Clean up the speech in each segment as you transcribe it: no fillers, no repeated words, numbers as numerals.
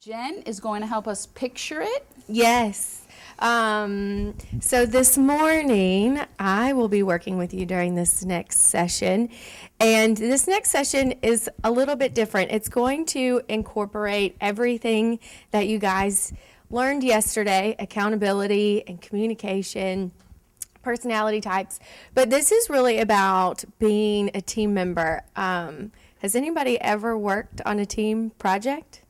Jen is going to help us picture it. Yes. So this morning, I will be working with you during this next session. And this next session is a little bit different. It's going to incorporate everything that you guys learned yesterday, accountability and communication, personality types. But this is really about being a team member. Has anybody ever worked on a team project?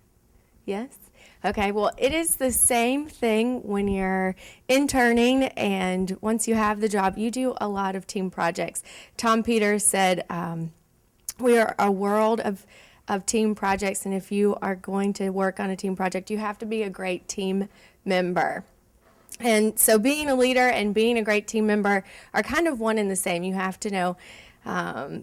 Yes? Okay, well, it is the same thing when you're interning, and once you have the job, you do a lot of team projects. Tom Peters said, we are a world of team projects, and if you are going to work on a team project, you have to be a great team member. And so being a leader and being a great team member are kind of one and the same. You have to know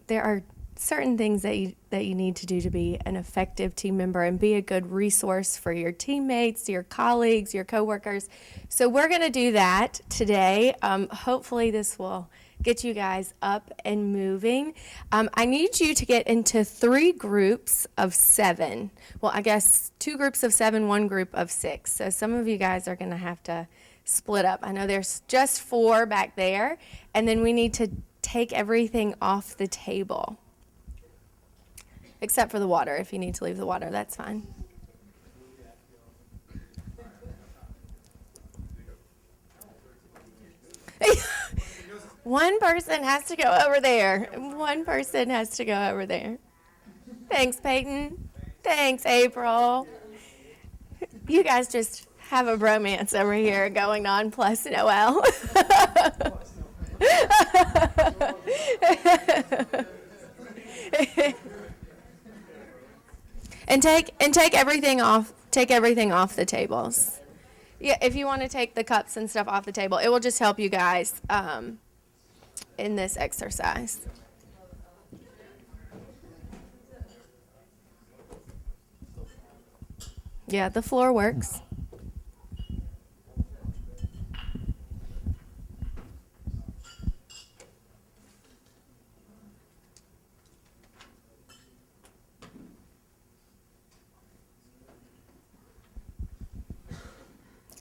there are certain things that you need to do to be an effective team member and be a good resource for your teammates, your colleagues, your coworkers. So we're going to do that today. Hopefully this will get you guys up and moving. I need you to get into 3 groups of 7. Well, I guess 2 groups of 7, 1 group of 6. So some of you guys are going to have to split up. I know there's just 4 back there, and then we need to take everything off the table. Except for the water. If you need to leave the water, that's fine. One person has to go over there. One person has to go over there. Thanks, Peyton. Thanks, April. You guys just have a bromance over here going on, plus Noel. And take everything off. Take everything off the tables. Yeah, if you want to take the cups and stuff off the table, it will just help you guys in this exercise. Yeah, the floor works.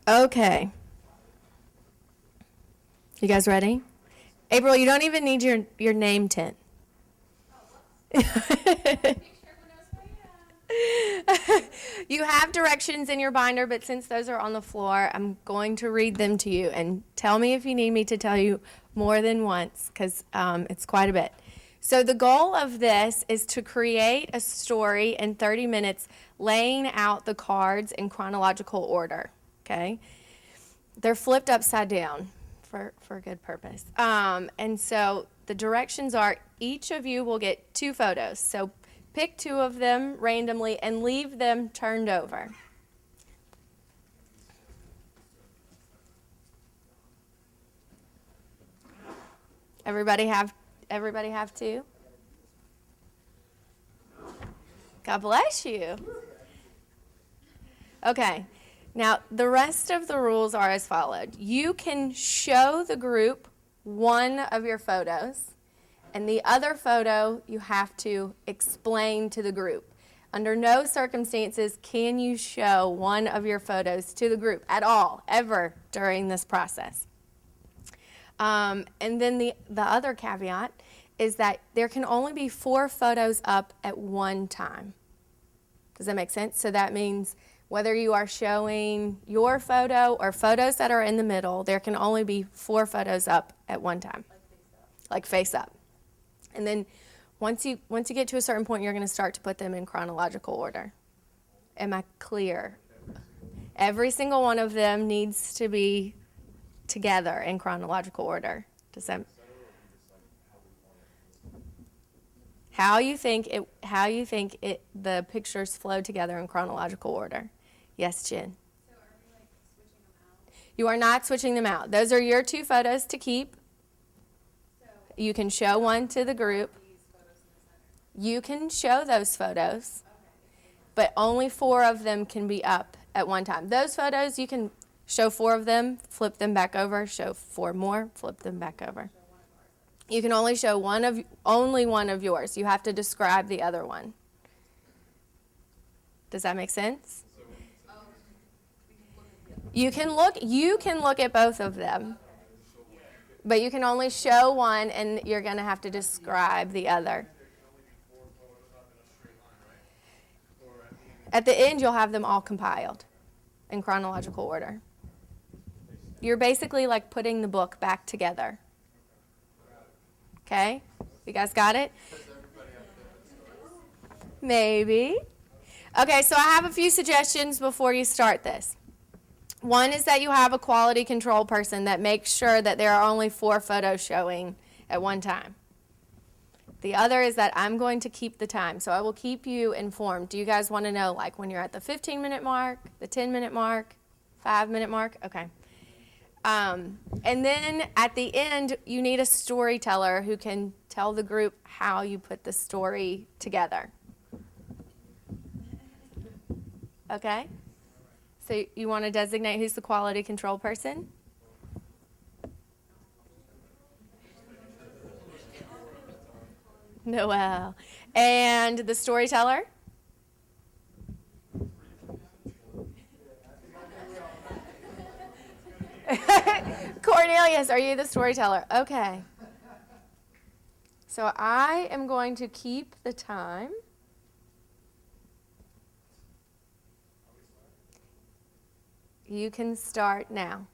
Okay. You guys ready? April, you don't even need your name tint. You have directions in your binder, but since those are on the floor, I'm going to read them to you. And tell me if you need me to tell you more than once, because it's quite a bit. So the goal of this is to create a story in 30 minutes, laying out the cards in chronological order. Okay, they're flipped upside down for a good purpose. And so the directions are each of you will get 2 photos. So pick 2 of them randomly and leave them turned over. Everybody have 2? God bless you. Okay. Now, the rest of the rules are as followed. You can show the group one of your photos, and the other photo you have to explain to the group. Under no circumstances can you show one of your photos to the group at all, ever, during this process. And then the other caveat is that there can only be 4 photos up at one time. Does that make sense? So that means whether you are showing your photo or photos that are in the middle, there can only be 4 photos up at one time. Like face up. And then once you get to a certain point, you're going to start to put them in chronological order. Am I clear? Every single one of them needs to be together in chronological order. Does that? How you think the pictures flow together in chronological order. Yes, Jen. So are we switching them out? You are not switching them out. Those are your 2 photos to keep. So You can show one to the group. these photos in the center. You can show those photos, Okay. but only 4 of them can be up at one time. Those photos, you can show 4 of them, flip them back over, show 4 more, flip them back over. You can only show only one of yours. You have to describe the other one. Does that make sense? So You can look at both of them. But you can only show one, and you're going to have to describe the other. At the end, you'll have them all compiled in chronological order. You're basically like putting the book back together. Okay? You guys got it? Maybe. Okay, so I have a few suggestions before you start this. One is that you have a quality control person that makes sure that there are only 4 photos showing at one time. The other is that I'm going to keep the time, so I will keep you informed. Do you guys want to know, like, when you're at the 15-minute mark, the 10-minute mark, 5-minute mark? Okay. And then at the end, you need a storyteller who can tell the group how you put the story together. Okay? So you want to designate who's the quality control person? Noelle. And the storyteller? Cornelius, are you the storyteller? Okay. So I am going to keep the time. You can start now.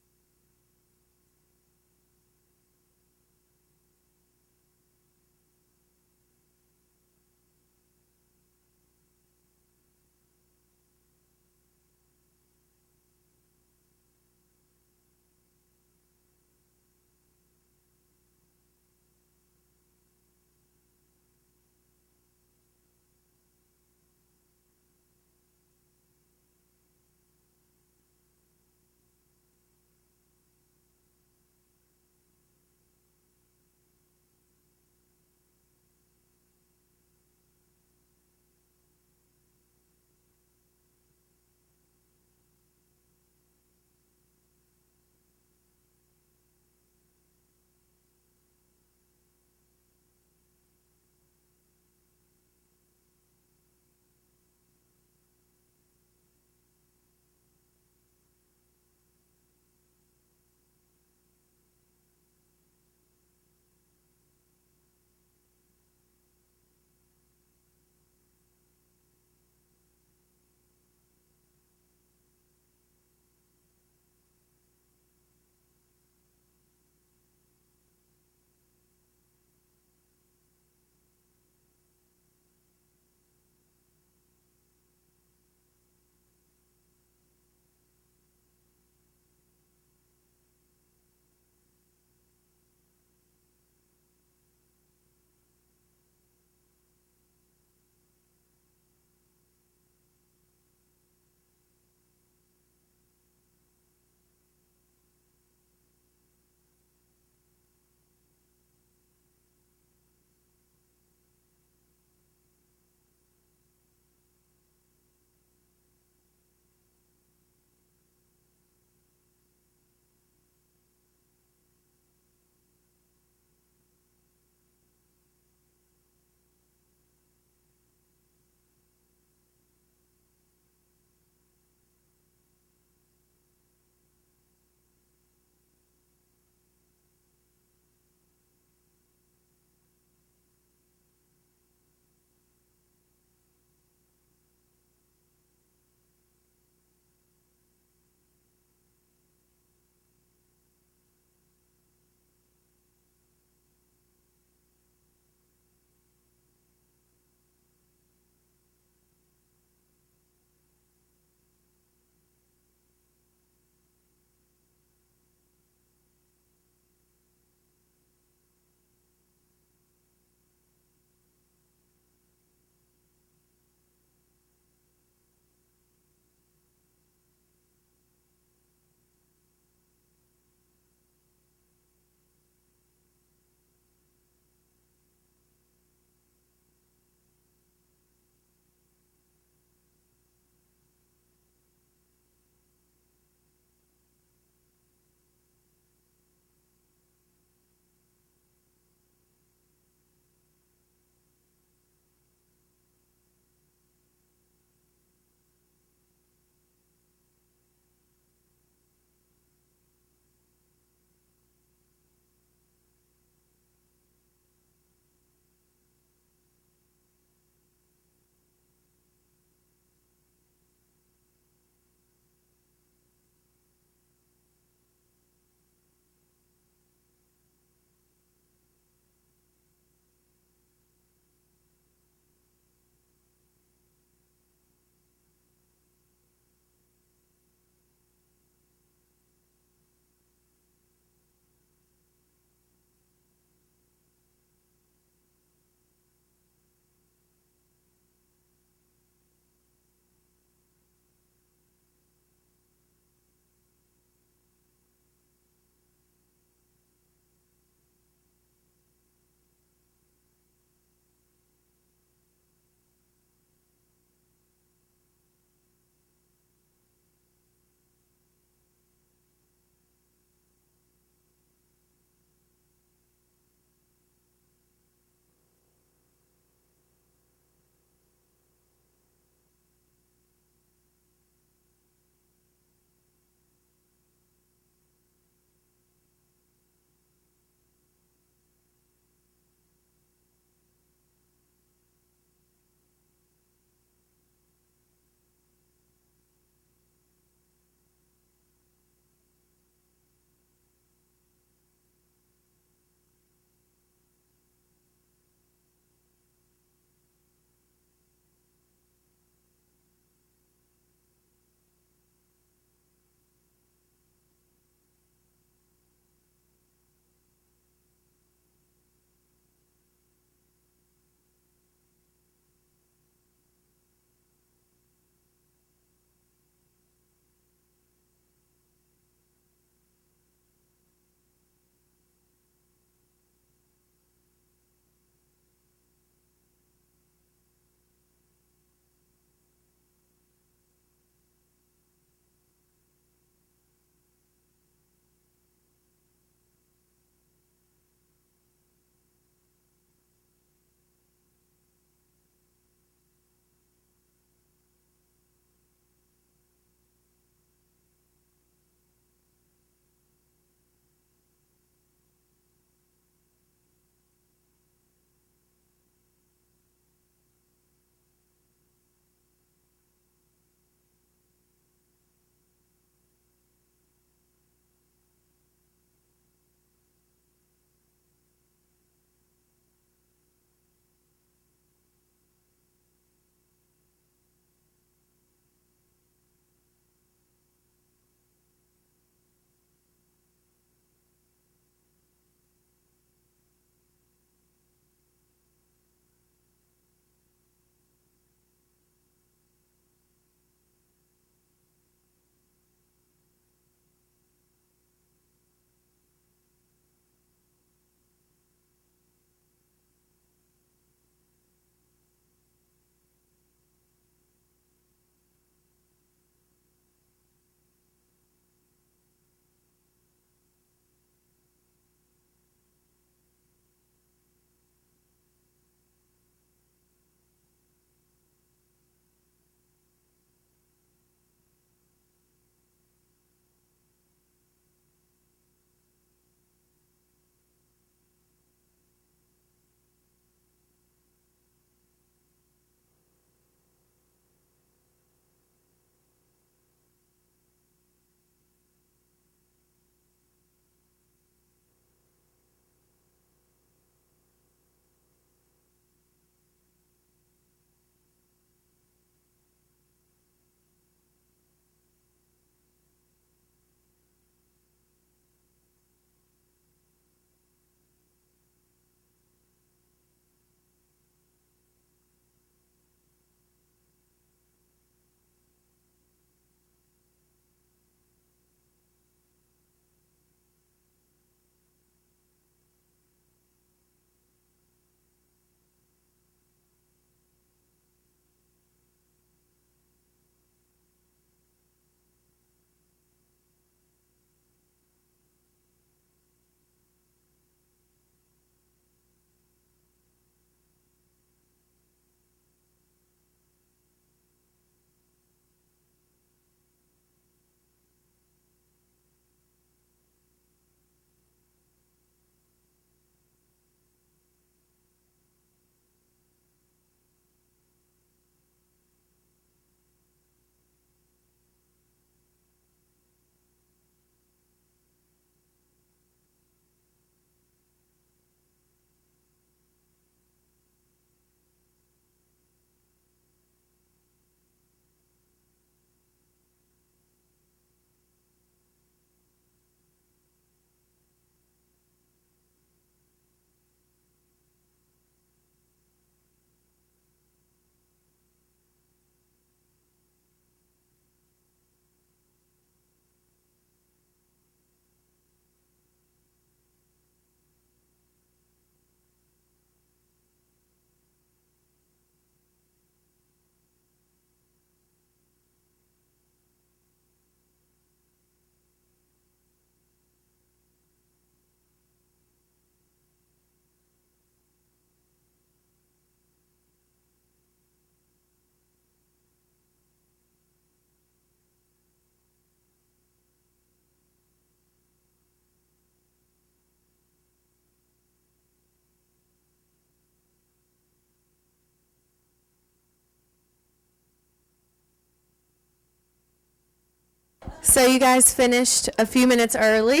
So you guys finished a few minutes early.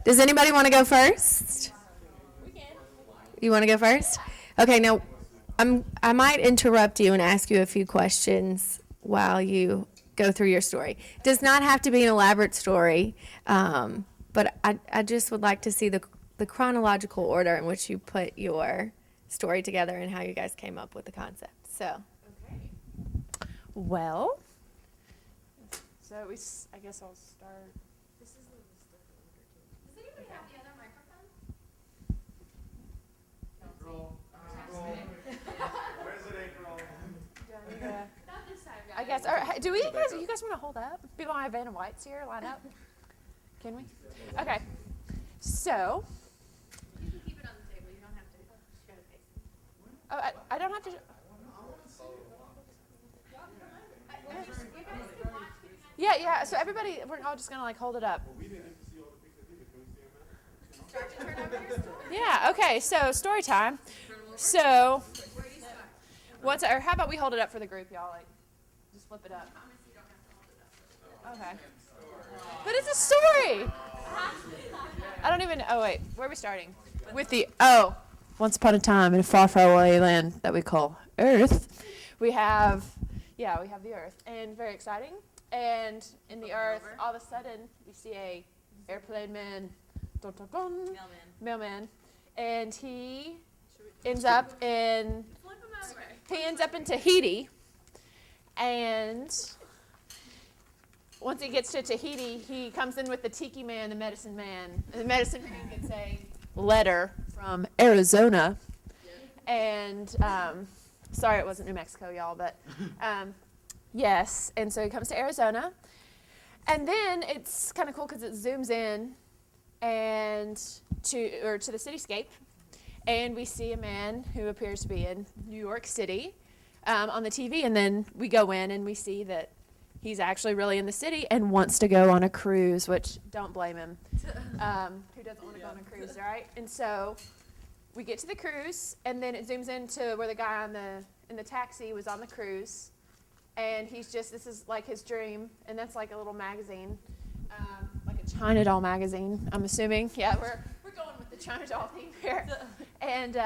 Does anybody want to go first? We can. You want to go first? Okay, now I might interrupt you and ask you a few questions while you go through your story. It does not have to be an elaborate story, but I just would like to see the chronological order in which you put your story together and how you guys came up with the concept. So. Well, so I guess I'll start. Does anybody have the other microphone? Where's it, April? Not this time, guys. I guess. Or, do we? You guys want to hold up? People on Vanna White's here. Line up. Can we? Okay. So. You can keep it on the table. You don't have to show the face. Oh, I don't have to. Yeah. So everybody, we're all just gonna like hold it up. Yeah. Okay. So story time. So. Or how about we hold it up for the group, y'all? Like, just flip it up. Okay. But it's a story. I don't even. Oh wait, where are we starting? With once upon a time in a far, far away land that we call Earth, we have the Earth, and very exciting. And in the Earth, all of a sudden, we see a airplane man, dun, dun, dun, mailman, and he ends up in Tahiti, and once he gets to Tahiti, he comes in with the tiki man, the medicine man. And the medicine man gets a letter from Arizona, and sorry it wasn't New Mexico, y'all, but yes. And so he comes to Arizona, and then it's kind of cool because it zooms in and to the cityscape, and we see a man who appears to be in New York City on the TV, and then we go in and we see that he's actually really in the city and wants to go on a cruise, which don't blame him. Who doesn't want to go on a cruise, right? And so we get to the cruise, and then it zooms into where the guy in the taxi was on the cruise, and this is like his dream, and that's like a little magazine, like a China doll magazine, I'm assuming. Yeah, we're going with the China doll theme here. And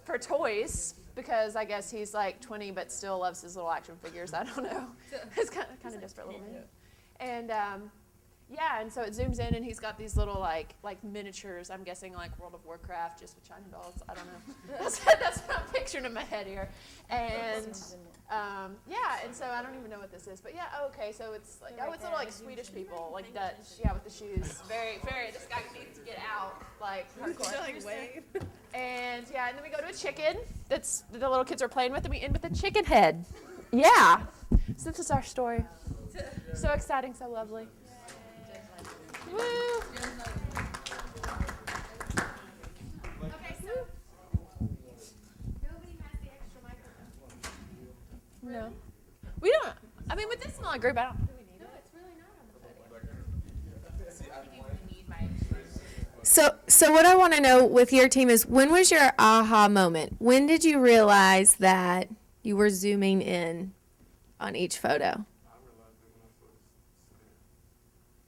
for toys, because I guess he's like 20 but still loves his little action figures. I don't know. It's kind of desperate little man. And and so it zooms in, and he's got these little like miniatures. I'm guessing like World of Warcraft, just with China dolls. I don't know. That's what I'm picturing in my head here. And and so I don't even know what this is, but okay. So it's like it's little like Swedish people, like Dutch, with the shoes. Very, very. This guy needs to get out, like hardcore. And and then we go to a chicken that the little kids are playing with, and we end with a chicken head. Yeah. So this is our story. So exciting, so lovely. Woo! Okay, so nobody has the extra microphone. No. We don't. I mean, with this small group, I don't think we need it. No, it's really not on the podium. So what I want to know with your team is, when was your aha moment? When did you realize that you were zooming in on each photo?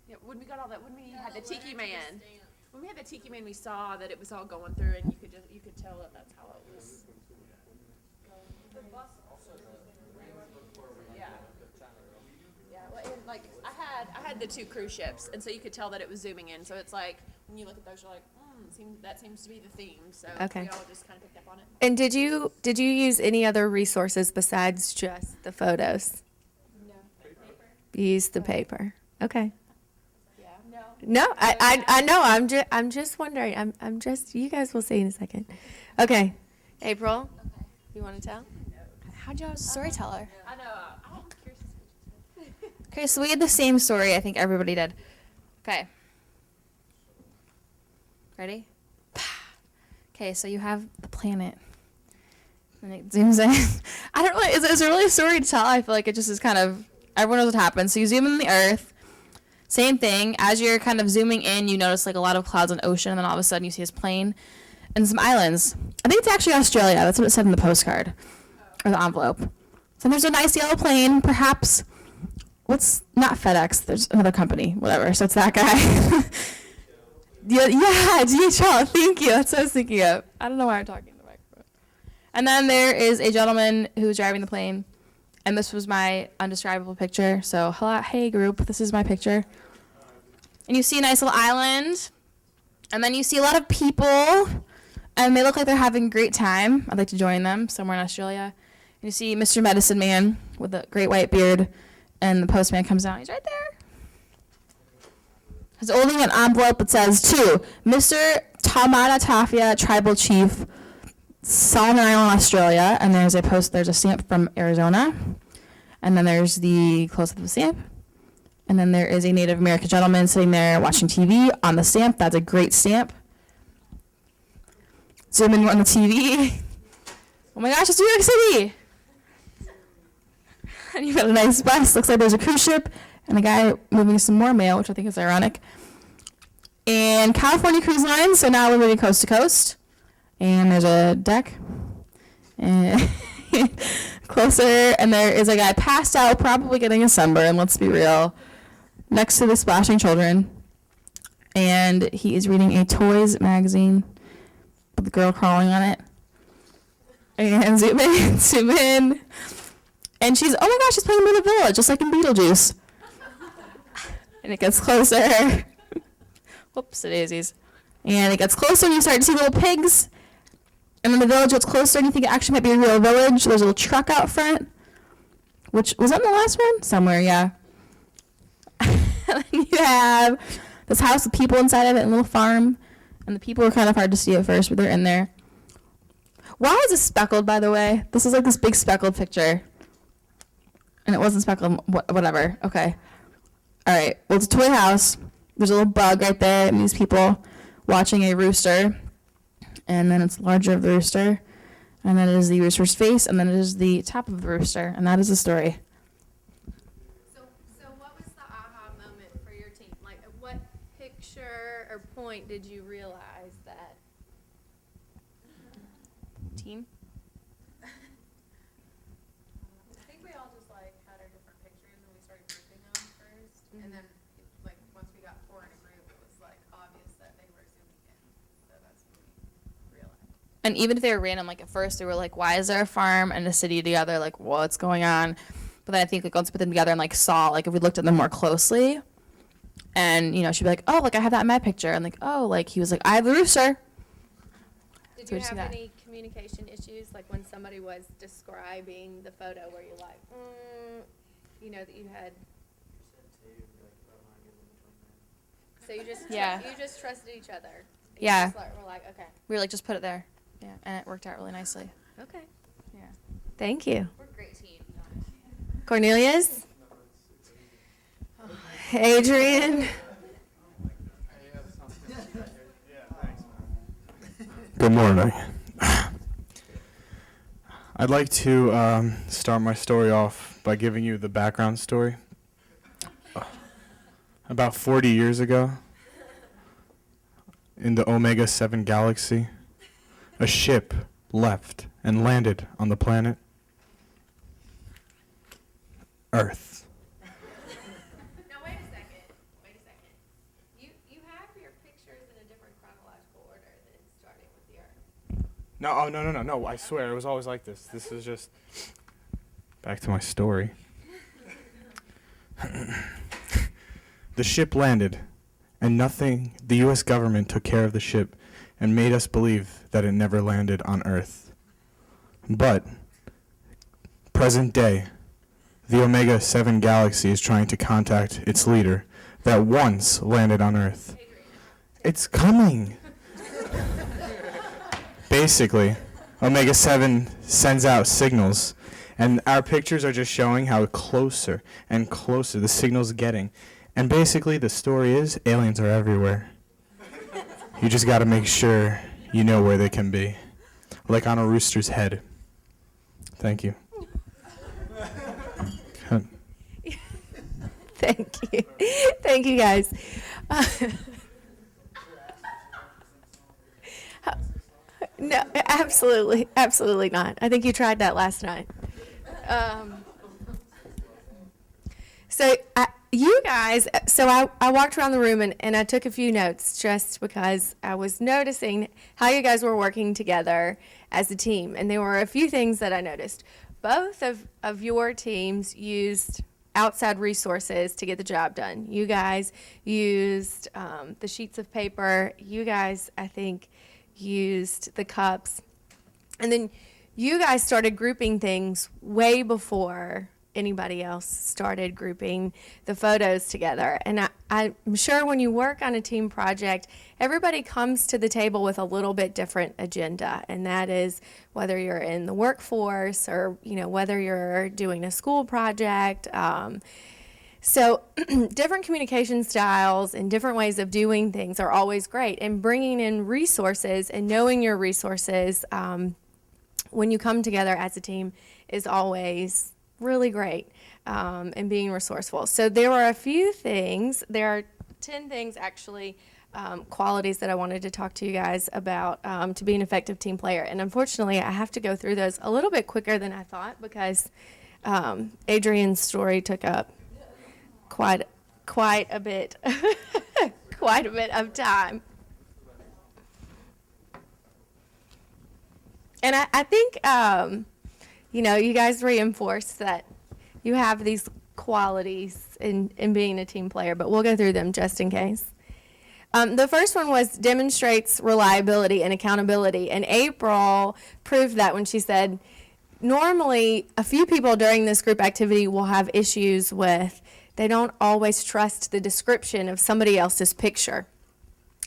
Yeah, when we had the tiki man. When we had the tiki man, we saw that it was all going through, and you could tell that that's how it was. Well, and like I had the two cruise ships, and so you could tell that it was zooming in. So it's like when you look at those, you're like, that seems to be the theme. So Okay. we all just kind of picked up on it. And did you use any other resources besides just the photos? No. You used the paper. Okay. Yeah. No. No, I know. I'm just wondering. I'm just. You guys will see in a second. Okay. April, you want to tell? How'd y'all storyteller? I know. I'm curious. Okay, so we had the same story. I think everybody did. Okay. Ready? Okay, so you have the planet, and it zooms in. I don't really. It's a really story to tell. I feel like it just is kind of, everyone knows what happens. So you zoom in the Earth. Same thing. As you're kind of zooming in, you notice like a lot of clouds on ocean, and then all of a sudden you see this plane and some islands. I think it's actually Australia. That's what it said in the postcard or the envelope. So there's a nice yellow plane, perhaps what's not FedEx? There's another company, whatever. So it's that guy. yeah, DHL. Thank you. That's what I was thinking of. I don't know why I'm talking to the microphone. And then there is a gentleman who's driving the plane, and this was my undescribable picture. So, hello, hey group, this is my picture. And you see a nice little island, and then you see a lot of people, and they look like they're having a great time. I'd like to join them somewhere in Australia. And you see Mr. Medicine Man with a great white beard, and the postman comes out. He's right there. He's holding an envelope that says, to Mr. Tamata Tafia, Tribal Chief, Solomon Island, Australia. And there's a stamp from Arizona. And then there's the close-up of the stamp. And then there is a Native American gentleman sitting there watching TV on the stamp. That's a great stamp. Zoom in on the TV. Oh my gosh, it's New York City. And you've got a nice bus. Looks like there's a cruise ship and a guy moving some more mail, which I think is ironic. And California Cruise Line, so now we're moving coast to coast. And there's a deck. And closer, and there is a guy passed out, probably getting a sunburn, let's be real, next to the splashing children. And he is reading a Toys magazine with the girl crawling on it. And zoom in. And she's, oh my gosh, she's playing Little Village, just like in Beetlejuice. And it gets closer. Whoops, daisies. And it gets closer, and you start to see little pigs. And then the village gets closer, and you think it actually might be a real village. There's a little truck out front. Which, was that in the last one? Somewhere, yeah. And then you have this house with people inside of it, and a little farm. And the people are kind of hard to see at first, but they're in there. Why is this speckled, by the way? This is like this big speckled picture. And it wasn't speckled, whatever. Okay. All right. Well, it's a toy house. There's a little bug right there, and these people watching a rooster. And then it's larger of the rooster. And then it is the rooster's face, and then it is the top of the rooster. And that is the story. So what was the aha moment for your team? Like, at what picture or point did you realize that? Team? I think we all just like had our different pictures and we started grouping them first, and then like once we got four in a group, it was like obvious that they were zooming in. So that's when we realized. And even if they were random, like at first they were like, why is there a farm and a city together? Like, what's going on? But then I think like once we put them together and like saw, like if we looked at them more closely, and you know, she'd be like, oh, like I have that in my picture, and like, oh, like he was like, I have the rooster. Did So you we just have see that. any communication issues, like when somebody was describing the photo where you're like, you know, that you had, so you just, Yeah. you just trusted each other? You Yeah. just like, were like, okay. We were like, just put it there. Yeah, and it worked out really nicely. Okay. Yeah. Thank you. We're a great team. Cornelius? Adrian? Good morning. I'd like to start my story off by giving you the background story. About 40 years ago, in the Omega 7 galaxy, a ship left and landed on the planet Earth. Now, wait a second. You have your pictures in a different chronological order than starting with the Earth. No, oh, no, I swear, it was always like this. This is just, back to my story. The ship landed, and the U.S. government took care of the ship and made us believe that it never landed on Earth. But, present day, the Omega 7 galaxy is trying to contact its leader that once landed on Earth. It's coming! Basically, Omega 7 sends out signals, and our pictures are just showing how closer and closer the signal's getting. And basically, the story is aliens are everywhere. You just gotta make sure you know where they can be. Like on a rooster's head. Thank you. Thank you. Thank you, guys. No, absolutely not. I think you tried that last night. So you guys, I walked around the room and I took a few notes just because I was noticing how you guys were working together as a team. And there were a few things that I noticed. Both of your teams used outside resources to get the job done. You guys used the sheets of paper. You guys, I think, used the cups. And then you guys started grouping things way before anybody else started grouping the photos together. And I'm sure when you work on a team project, everybody comes to the table with a little bit different agenda. And that is whether you're in the workforce or, whether you're doing a school project. So different communication styles and different ways of doing things are always great. And bringing in resources and knowing your resources when you come together as a team is always really great, and being resourceful. So there were a few things. There are 10 things, actually, qualities that I wanted to talk to you guys about to be an effective team player. And unfortunately, I have to go through those a little bit quicker than I thought because Adrian's story took up quite a bit, quite a bit of time. And I think, you guys reinforced that you have these qualities in being a team player, but we'll go through them just in case. The first one was demonstrates reliability and accountability. And April proved that when she said, normally a few people during this group activity will have issues with, they don't always trust the description of somebody else's picture.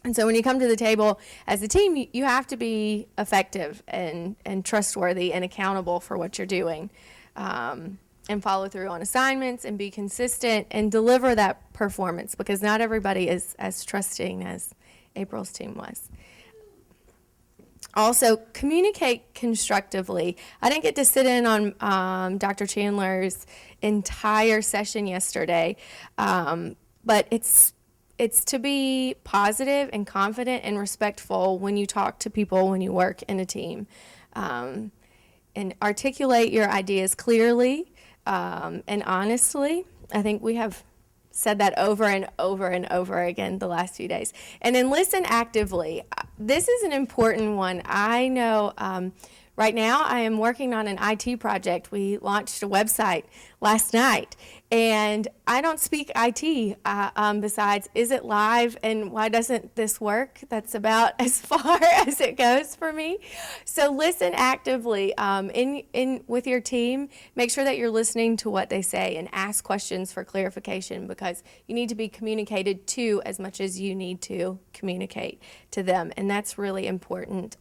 And so when you come to the table as a team, you have to be effective and trustworthy and accountable for what you're doing, and follow through on assignments and be consistent and deliver that performance because not everybody is as trusting as April's team was. Also, communicate constructively. I didn't get to sit in on Dr. Chandler's entire session yesterday, but it's to be positive and confident and respectful when you talk to people, when you work in a team, and articulate your ideas clearly and honestly. I think we have said that over and over and over again the last few days. And then listen actively. This is an important one. I know right now I am working on an IT project. We launched a website last night, and I don't speak IT besides, is it live and why doesn't this work? That's about as far as it goes for me. So listen actively with your team. Make sure that you're listening to what they say and ask questions for clarification because you need to be communicated to as much as you need to communicate to them, and that's really important.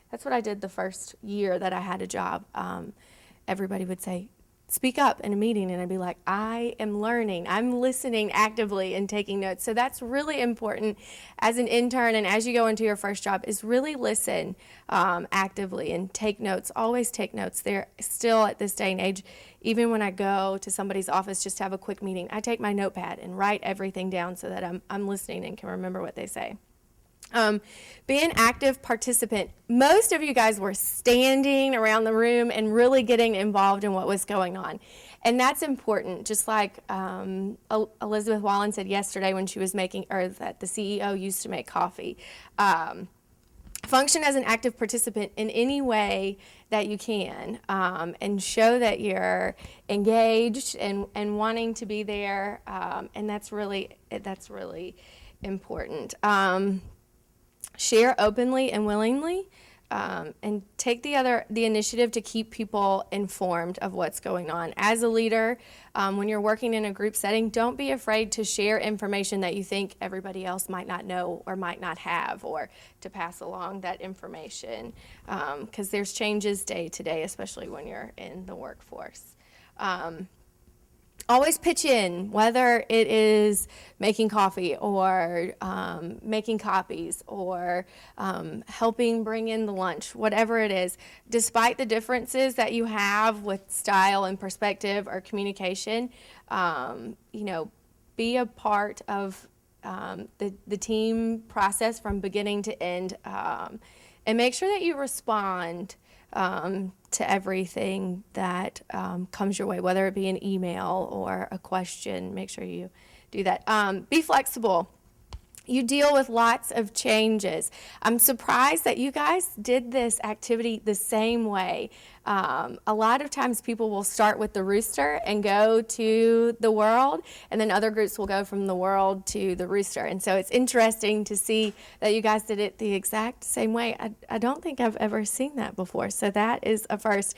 That's what I did the first year that I had a job. Everybody would say, speak up in a meeting, and I'd be like, I am learning. I'm listening actively and taking notes. So that's really important as an intern and as you go into your first job is really listen actively and take notes. Always take notes. They're still at this day and age, even when I go to somebody's office just to have a quick meeting, I take my notepad and write everything down so that I'm listening and can remember what they say. Be an active participant. Most of you guys were standing around the room and really getting involved in what was going on. And that's important, just like Elizabeth Wallen said yesterday when she was that the CEO used to make coffee. Function as an active participant in any way that you can, and show that you're engaged and wanting to be there, and that's really important. Share openly and willingly, and take the initiative to keep people informed of what's going on. As a leader, when you're working in a group setting, don't be afraid to share information that you think everybody else might not know or might not have, or to pass along that information, because there's changes day to day, especially when you're in the workforce. Always pitch in, whether it is making coffee or making copies or helping bring in the lunch, whatever it is. Despite the differences that you have with style and perspective or communication, be a part of the team process from beginning to end, and make sure that you respond to everything that comes your way, whether it be an email or a question. Make sure you do that. Be flexible. You deal with lots of changes. I'm surprised that you guys did this activity the same way. A lot of times people will start with the rooster and go to the world, and then other groups will go from the world to the rooster. And so it's interesting to see that you guys did it the exact same way. I don't think I've ever seen that before, so that is a first.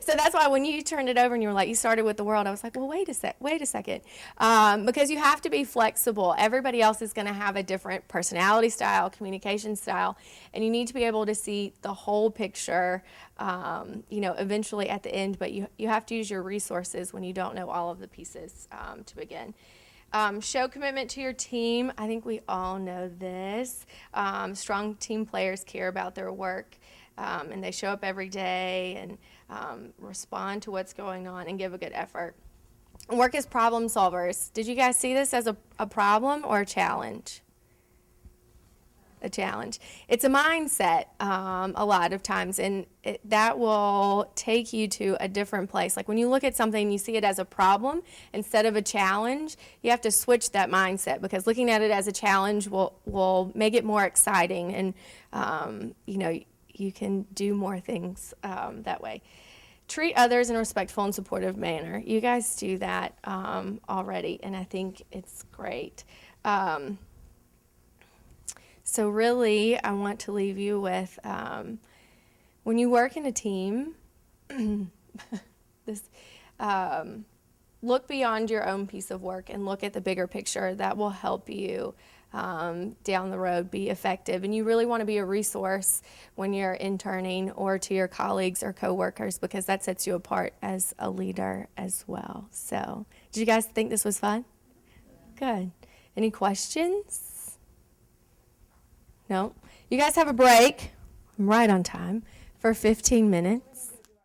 So that's why when you turned it over and you were like, you started with the world, I was like, well, wait a second. Because you have to be flexible. Everybody else is going to have a different personality style, communication style, and you need to be able to see the whole picture, eventually at the end, but you have to use your resources when you don't know all of the pieces to begin. Show commitment to your team. I think we all know this. Strong team players care about their work. And they show up every day and respond to what's going on and give a good effort. Work as problem solvers. Did you guys see this as a problem or a challenge? A challenge. It's a mindset a lot of times, and that will take you to a different place. Like when you look at something, you see it as a problem instead of a challenge, you have to switch that mindset, because looking at it as a challenge will make it more exciting, and you can do more things that way. Treat others in a respectful and supportive manner. You guys do that already, and I think it's great. So really, I want to leave you with, when you work in a team, look beyond your own piece of work and look at the bigger picture. That will help you down the road be effective. And you really want to be a resource when you're interning or to your colleagues or coworkers, because that sets you apart as a leader as well. So, did you guys think this was fun? Good. Any questions? No? You guys have a break. I'm right on time for 15 minutes.